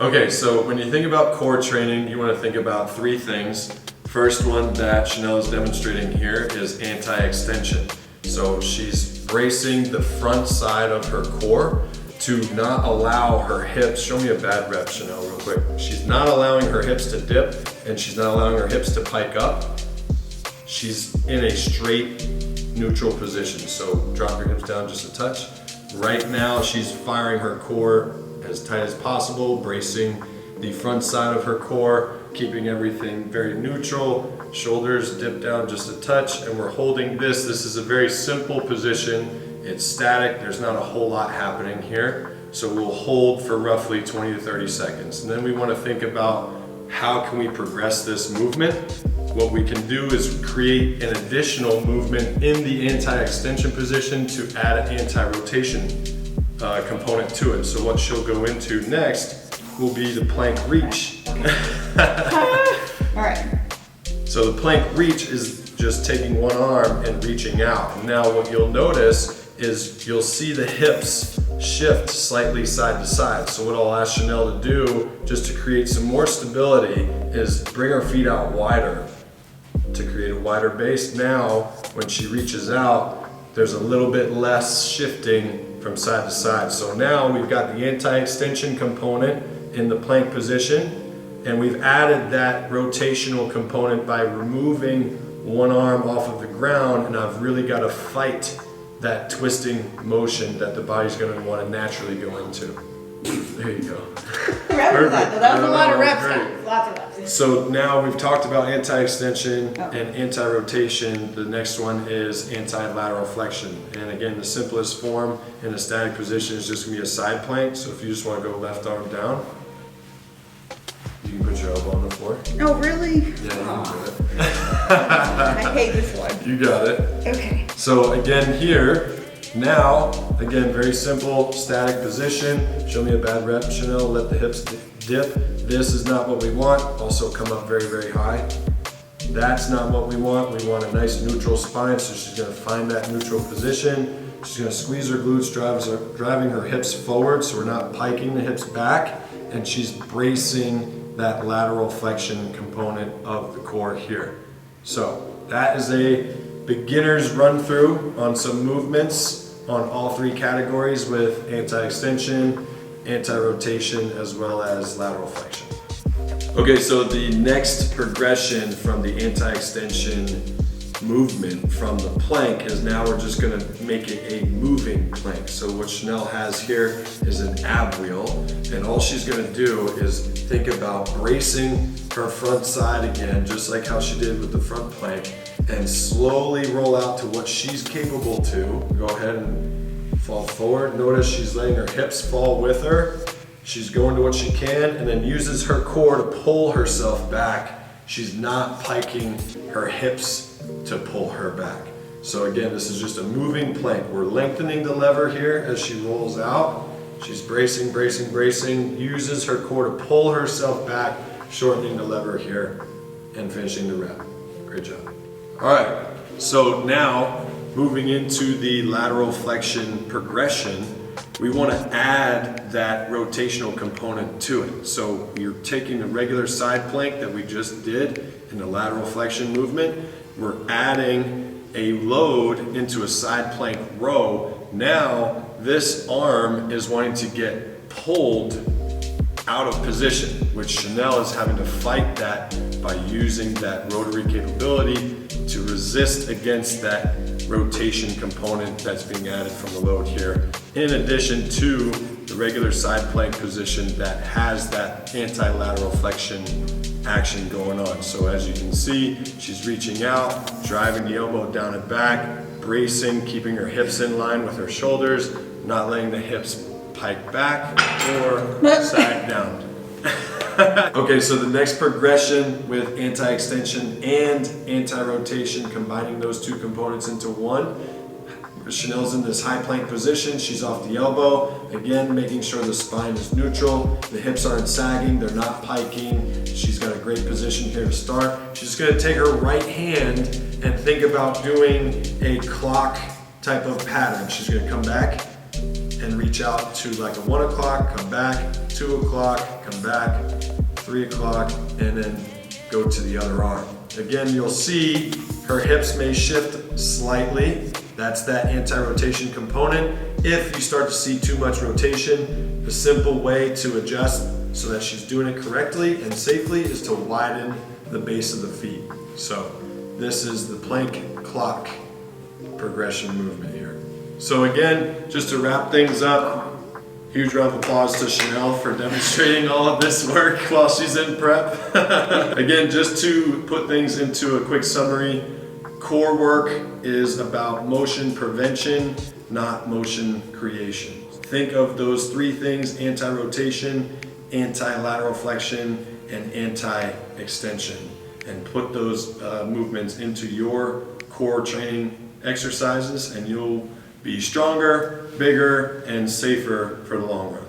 Okay, so when you think about core training, you want to think about three things. First one that Chanel is demonstrating here is anti-extension. So she's bracing the front side of her core to not allow her hips, show me a bad rep, Chanel, real quick. She's not allowing her hips to dip and she's not allowing her hips to pike up. She's in a straight neutral position. So drop your hips down just a touch. Right now she's firing her core as tight as possible, bracing the front side of her core, keeping everything very neutral, shoulders dip down just a touch, and we're holding this. This is a very simple position. It's static, there's not a whole lot happening here. So we'll hold for roughly 20 to 30 seconds. And then we want to think about how can we progress this movement. What we can do is create an additional movement in the anti-extension position to add an anti-rotation component to it. So what she'll go into next will be the plank reach. All right. So the plank reach is just taking one arm and reaching out. Now what you'll notice is you'll see the hips shift slightly side to side. So what I'll ask Chanel to do, just to create some more stability, is bring her feet out wider to create a wider base. Now, when she reaches out, there's a little bit less shifting from side to side. So now we've got the anti-extension component in the plank position, and we've added that rotational component by removing one arm off of the ground, and I've really got to fight that twisting motion that the body's going to want to naturally go into. There you go. That was a lot of reps, Great. guys. Lots of reps. So now we've talked about anti-extension and anti-rotation. The next one is anti-lateral flexion. And again, the simplest form in a static position is just gonna be a side plank. So if you just wanna go left arm down, you can put your elbow on the floor. Oh, really? Yeah, you can do it. I hate this one. You got it. Okay. So again here, now, again, very simple, static position. Show me a bad rep, Chanel, let the hips dip. This is not what we want. Also come up very, very high. That's not what we want. We want a nice neutral spine, so she's gonna find that neutral position. She's gonna squeeze her glutes, driving her hips forward, so we're not piking the hips back, and she's bracing that lateral flexion component of the core here. So that is a beginner's run through on some movements on all three categories with anti-extension, anti-rotation, as well as lateral flexion. Okay, so the next progression from the anti-extension movement from the plank is now we're just gonna make it a moving plank. So what Chanel has here is an ab wheel, and all she's gonna do is think about bracing her front side again, just like how she did with the front plank, and slowly roll out to what she's capable to. Go ahead and fall forward. Notice she's letting her hips fall with her. She's going to what she can, and then uses her core to pull herself back. She's not piking her hips to pull her back. So again, this is just a moving plank. We're lengthening the lever here as she rolls out. She's bracing, bracing, bracing, uses her core to pull herself back, shortening the lever here, and finishing the rep. Great job. All right, so now moving into the lateral flexion progression, we want to add that rotational component to it. So you're taking the regular side plank that we just did in the lateral flexion movement, we're adding a load into a side plank row. Now this arm is wanting to get pulled out of position, which Chanel is having to fight that by using that rotary capability to resist against that rotation component that's being added from the load here, in addition to the regular side plank position that has that anti-lateral flexion action going on. So as you can see, she's reaching out, driving the elbow down and back, bracing, keeping her hips in line with her shoulders, not letting the hips pike back or sag down. Okay, so the next progression with anti-extension and anti-rotation, combining those two components into one. Chanel's in this high plank position, she's off the elbow. Again, making sure the spine is neutral, the hips aren't sagging, they're not piking. She's got a great position here to start. She's gonna take her right hand and think about doing a clock type of pattern. She's gonna come back and reach out to like a 1 o'clock, come back, 2 o'clock, come back, 3 o'clock, and then go to the other arm. Again, you'll see her hips may shift slightly. That's that anti-rotation component. If you start to see too much rotation, the simple way to adjust so that she's doing it correctly and safely is to widen the base of the feet. So this is the plank clock progression movement here. So again, just to wrap things up, huge round of applause to Chanel for demonstrating all of this work while she's in prep. Again, just to put things into a quick summary, core work is about motion prevention, not motion creation. Think of those 3 things: anti-rotation, anti-lateral flexion, and anti-extension, and put those movements into your core training exercises, and you'll be stronger, bigger, and safer for the long run.